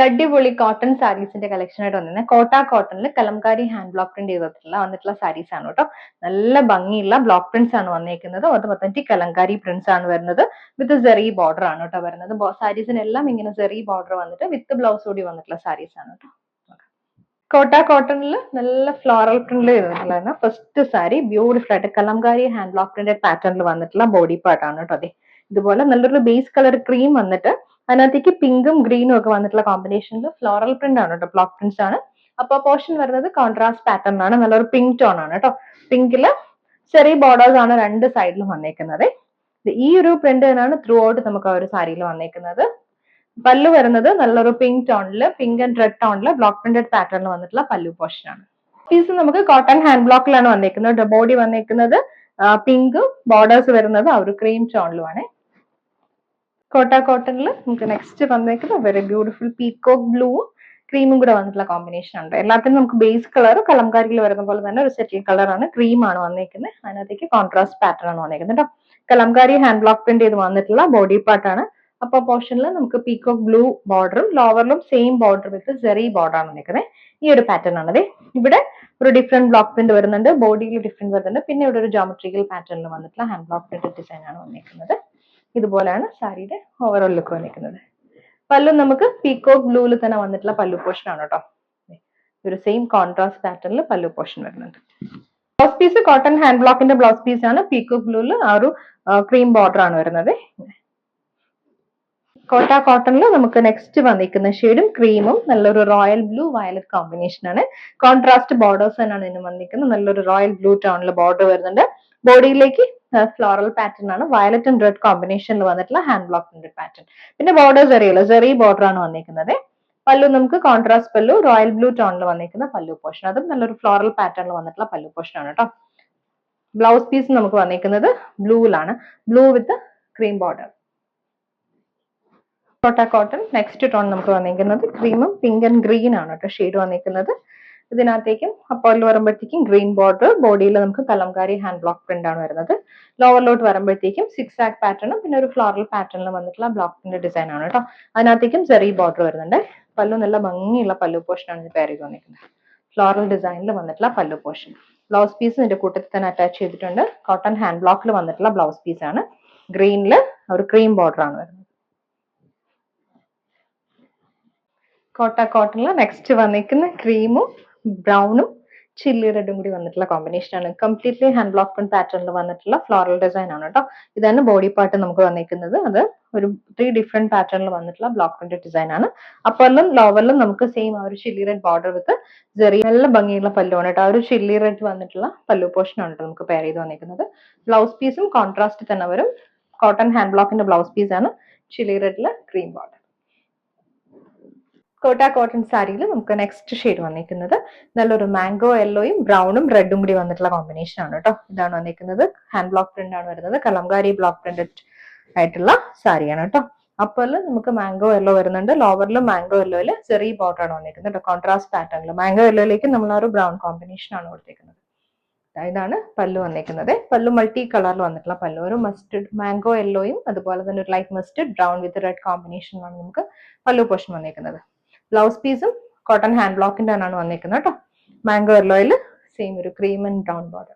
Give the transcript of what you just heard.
അടിപൊളി cotton സാരീസിന്റെ collection ആയിട്ട് വന്നിരുന്നത് കോട്ട കോട്ടണിൽ കലംകാരി ഹാൻഡ് ബ്ലോക്ക് പ്രിന്റ് വന്നിട്ടുള്ള സാരീസ് ആണ് കേട്ടോ. നല്ല ഭംഗിയുള്ള ബ്ലോക്ക് പ്രിന്റ്സ് ആണ് വന്നേക്കുന്നത്. ഒത്തന്റിക് കലംകാരി പ്രിന്റ്സ് ആണ് വരുന്നത്. വിത്ത് സെറി ബോർഡർ ആണ് കേട്ടോ വരുന്നത്. സാരീസിനെല്ലാം ഇങ്ങനെ സെറി ബോർഡർ വന്നിട്ട് വിത്ത് ബ്ലൗസ് കൂടി വന്നിട്ടുള്ള സാരീസ് ആണ് കേട്ടോ. കോട്ട കോട്ടണിൽ നല്ല ഫ്ലോറൽ പ്രിന്റിൽ ചെയ്തിട്ടുള്ള ഫസ്റ്റ് സാരി ബ്യൂട്ടിഫുൾ ആയിട്ട് കലംകാരി ഹാൻഡ് ബ്ലോക്ക് പ്രിന്റഡ് പാറ്റേണിൽ വന്നിട്ടുള്ള ബോഡി പാർട്ട് ആണ് കേട്ടോ. അതെ ഇതുപോലെ നല്ലൊരു ബേസ് കളർ ക്രീം വന്നിട്ട് അതിനകത്തേക്ക് പിങ്കും ഗ്രീനും ഒക്കെ വന്നിട്ടുള്ള കോമ്പിനേഷനിൽ ഫ്ലോറൽ പ്രിന്റ് ആണ് കേട്ടോ. ബ്ലോക്ക് പ്രിന്റ്സ് ആണ്. അപ്പൊ പോർഷൻ വരുന്നത് കോൺട്രാസ്റ്റ് പാറ്റേൺ ആണ്. നല്ലൊരു പിങ്ക് ടോൺ ആണ് കേട്ടോ. പിങ്കില് ചെറിയ ബോർഡേഴ്സ് ആണ് രണ്ട് സൈഡിലും വന്നേക്കുന്നത്. ഈ ഒരു പ്രിന്റ് തന്നെയാണ് ത്രൂ ഔട്ട് നമുക്ക് ആ ഒരു സാരിയിൽ വന്നേക്കുന്നത്. പല്ലു വരുന്നത് നല്ലൊരു പിങ്ക് ടോണില് പിങ്ക് ആൻഡ് റെഡ് ടോണില് ബ്ലോക്ക് പ്രിന്റഡ് പാറ്റേണിൽ വന്നിട്ടുള്ള പല്ലു പോർഷൻ ആണ്. പീസ് നമുക്ക് കോട്ടൺ ഹാൻഡ് ബ്ലോക്കിലാണ് വന്നേക്കുന്നത്. ബോഡി വന്നേക്കുന്നത് പിങ്ക്, ബോർഡേഴ്സ് വരുന്നത് ആ ഒരു ക്രീം ടോണിലുമാണ്. കോട്ട കോട്ടണിൽ നമുക്ക് നെക്സ്റ്റ് വന്നേക്കുന്നത് വെരി ബ്യൂട്ടിഫുൾ പീകോക്ക് ബ്ലൂ ക്രീമും കൂടെ വന്നിട്ടുള്ള കോമ്പിനേഷൻ ഉണ്ട്. എല്ലാത്തിനും നമുക്ക് ബേസ് കളർ കലംകാരിയിൽ വരുന്ന പോലെ തന്നെ ഒരു സെറ്റിൽ കളർ ആണ്. ക്രീം ആണ് വന്നേക്കുന്നത്. അതിനകത്തേക്ക് കോൺട്രാസ്റ്റ് പാറ്റേൺ ആണ് വന്നേക്കുന്നത് കേട്ടോ. കലംകാരി ഹാൻഡ് ബ്ലോക്ക് പ്രിന്റ് ചെയ്ത് വന്നിട്ടുള്ള ബോഡി പാർട്ട് ആണ്. അപ്പൊ പോർഷനിൽ നമുക്ക് പീകോക്ക് ബ്ലൂ ബോർഡറും ലോവറിലും same border with zari border ആണ് വന്നേക്കുന്നത്. ഈ ഒരു പാറ്റേൺ ആണ്. ഇവിടെ ഒരു ഡിഫറെന്റ് ബ്ലോക്ക് പ്രിന്റ് വരുന്നുണ്ട്. ബോഡിയിൽ ഡിഫറെന്റ് വരുന്നുണ്ട്. പിന്നെ ഇവിടെ ഒരു ജോമെട്രിക്കൽ പാറ്റേണിൽ വന്നിട്ടുള്ള ഹാൻഡ് ബ്ലോക്ക് പ്രിന്റ് ഡിസൈൻ ആണ് വന്നേക്കുന്നത്. ഇതുപോലെയാണ് സാരിയുടെ ഓവറോൾ ലുക്ക് വന്നിരിക്കുന്നത്. പല്ലു നമുക്ക് പീകോക്ക് ബ്ലൂവിൽ തന്നെ വന്നിട്ടുള്ള പല്ലു പോർഷൻ ആണ് കേട്ടോ. ഒരു സെയിം കോൺട്രാസ്റ്റ് പാറ്റേണിൽ പല്ലു പോർഷൻ വരുന്നുണ്ട്. ബ്ലൗസ് പീസ് കോട്ടൺ ഹാൻഡ് ബ്ലോക്കിന്റെ ബ്ലൗസ് പീസ് ആണ്. പീകോക്ക് ബ്ലൂവിൽ ആ ഒരു ക്രീം ബോർഡർ ആണ് വരുന്നത്. കോട്ട കോട്ടണിൽ നമുക്ക് നെക്സ്റ്റ് വന്നിരിക്കുന്ന ഷെയ്ഡും ക്രീമും നല്ലൊരു റോയൽ ബ്ലൂ വയലറ്റ് കോമ്പിനേഷൻ ആണ്. കോൺട്രാസ്റ്റ് ബോർഡേഴ്സ് തന്നെയാണ് ഇതിന് വന്നിരിക്കുന്നത്. നല്ലൊരു റോയൽ ബ്ലൂ ടോണിൽ ബോർഡർ വരുന്നുണ്ട്. ബോഡിയിലേക്ക് ഫ്ലോറൽ പാറ്റേൺ ആണ്. വയലറ്റ് ആൻഡ് റെഡ് കോമ്പിനേഷനിൽ വന്നിട്ടുള്ള ഹാൻഡ് ബ്ലോക്ക് പ്രിന്റഡ് പാറ്റേൺ. പിന്നെ ബോർഡേഴ്സ് അറിയാലോ സെറി ബോർഡർ ആണ് വന്നിരിക്കുന്നത്. പല്ലു നമുക്ക് കോൺട്രാസ്റ്റ് പല്ലു റോയൽ ബ്ലൂ ടോണിൽ വന്നിരിക്കുന്ന പല്ലു പോർഷൻ. അതും നല്ലൊരു ഫ്ലോറൽ പാറ്റേണിൽ വന്നിട്ടുള്ള പല്ലു പോർഷൻ ആണ് കേട്ടോ. ബ്ലൗസ് പീസ് നമുക്ക് വന്നിരിക്കുന്നത് ബ്ലൂവിലാണ്. Blue with cream border. കോട്ട കോട്ടൺ നെക്സ്റ്റ് ടോൺ നമുക്ക് വന്നിരിക്കുന്നത് ക്രീമും പിങ്ക് ആൻഡ് ഗ്രീൻ ആണ് കേട്ടോ ഷെയ്ഡ് വന്നിരിക്കുന്നത്. ഇതിനകത്തേക്കും അപ്പോയിൽ വരുമ്പോഴത്തേക്കും ഗ്രീൻ ബോർഡർ, ബോഡിയിൽ നമുക്ക് കലംകാരി ഹാൻഡ് ബ്ലോക്ക് പ്രിന്റ് ആണ് വരുന്നത്. ലോവറിലോട്ട് വരുമ്പോഴത്തേക്കും സിക്സ് ആക് പാറ്റേണും പിന്നെ ഒരു ഫ്ലോറൽ പാറ്റേണിൽ വന്നിട്ടുള്ള ബ്ലോക്ക് പ്രിന്റ് ഡിസൈൻ ആണ് കേട്ടോ. അതിനകത്തേക്കും ചെറിയ ബോർഡർ വരുന്നുണ്ട്. പല്ലു നല്ല ഭംഗിയുള്ള പല്ലു പോർഷൻ ആണ് പേര് ചെയ്ത് വന്നിരിക്കുന്നത്. ഫ്ലോറൽ ഡിസൈനിൽ വന്നിട്ടുള്ള പല്ലു പോർഷൻ. ബ്ലൗസ് പീസ് ഇതിന്റെ കൂട്ടത്തിൽ തന്നെ അറ്റാച്ച് ചെയ്തിട്ടുണ്ട്. കോട്ടൺ ഹാൻഡ് ബ്ലോക്കിൽ വന്നിട്ടുള്ള ബ്ലൗസ് പീസ് ആണ്. ഗ്രീനിൽ ഒരു ക്രീം ബോർഡർ ആണ് വരുന്നത്. കോട്ട കോട്ടണിൽ നെക്സ്റ്റ് വന്നിരിക്കുന്ന ക്രീമും ബ്രൗണും ചില്ലി റെഡും കൂടി വന്നിട്ടുള്ള കോമ്പിനേഷൻ ആണ്. കംപ്ലീറ്റ്ലി ഹാൻഡ് ബ്ലോക്ക് പ്രിന്റ് പാറ്റേണിൽ വന്നിട്ടുള്ള ഫ്ലോറൽ ഡിസൈൻ ആണ് കേട്ടോ. ഇതാണ് ബോഡി പാർട്ട് നമുക്ക് വന്നിരിക്കുന്നത്. അത് ഒരു 3 ഡിഫറെന്റ് പാറ്റേണിൽ വന്നിട്ടുള്ള ബ്ലോക്ക് പ്രിന്റ് ഡിസൈൻ ആണ്. അപ്പറിലും ലോവറിലും നമുക്ക് സെയിം ആ ഒരു ചില്ലി റെഡ് ബോർഡർ വിത്ത് ചെറിയ നല്ല ഭംഗിയുള്ള പല്ലുവാണ് കേട്ടോ. ആ ഒരു ചില്ലി റെഡ് വന്നിട്ടുള്ള പല്ലു പോർഷൻ ആണ് നമുക്ക് പെയർ ചെയ്ത് വന്നിരിക്കുന്നത്. ബ്ലൗസ് പീസും കോൺട്രാസ്റ്റ് തന്നെ വരും. കോട്ടൺ ഹാൻഡ് ബ്ലോക്കിന്റെ ബ്ലൗസ് പീസ് ആണ്. ചില്ലി റെഡില് ക്രീം ബോർഡർ. കോട്ട കോട്ടൺ സാരിയിൽ നമുക്ക് നെക്സ്റ്റ് ഷെയ്ഡ് വന്നിരിക്കുന്നത് നല്ലൊരു മാംഗോ യെല്ലോയും ബ്രൗണും റെഡും കൂടി വന്നിട്ടുള്ള കോമ്പിനേഷൻ ആണ് കേട്ടോ. ഇതാണ് വന്നിരിക്കുന്നത്. ഹാൻഡ് ബ്ലോക്ക് പ്രിന്റ് ആണ് വരുന്നത്. കലംകാരി ബ്ലോക്ക് പ്രിന്റഡ് ആയിട്ടുള്ള സാരിയാണ് കേട്ടോ. അപ്പറിൽ നമുക്ക് മാംഗോ യെല്ലോ വരുന്നുണ്ട്. ലോവറിലും മാംഗോ യെല്ലോയില് ചെറിയ ബോർഡർ ആണ് വന്നിരിക്കുന്നത്. കോൺട്രാസ്റ്റ് പാറ്റേണിൽ മാംഗോ യെല്ലോയിലേക്ക് നമ്മൾ ആ ഒരു ബ്രൗൺ കോമ്പിനേഷൻ ആണ് കൊടുത്തിരിക്കുന്നത്. ഇതാണ് പല്ലു വന്നിരിക്കുന്നത്. പല്ലു മൾട്ടി കളറിൽ വന്നിട്ടുള്ള പല്ലു. ഒരു മസ്റ്റർഡ് മാംഗോ യെല്ലോയും അതുപോലെ തന്നെ ഒരു light mustard brown with red കോമ്പിനേഷനാണ് നമുക്ക് പല്ലു പോർഷൻ വന്നിരിക്കുന്നത്. ബ്ലൗസ് പീസും കോട്ടൺ ഹാൻഡ് ബ്ലോക്കിന്റെ ആണ് വന്നിരിക്കുന്നത് കേട്ടോ. മാംഗോ യെല്ലോയിൽ സെയിം ഒരു ക്രീം ആൻഡ് ബ്രൗൺ ബോർഡർ.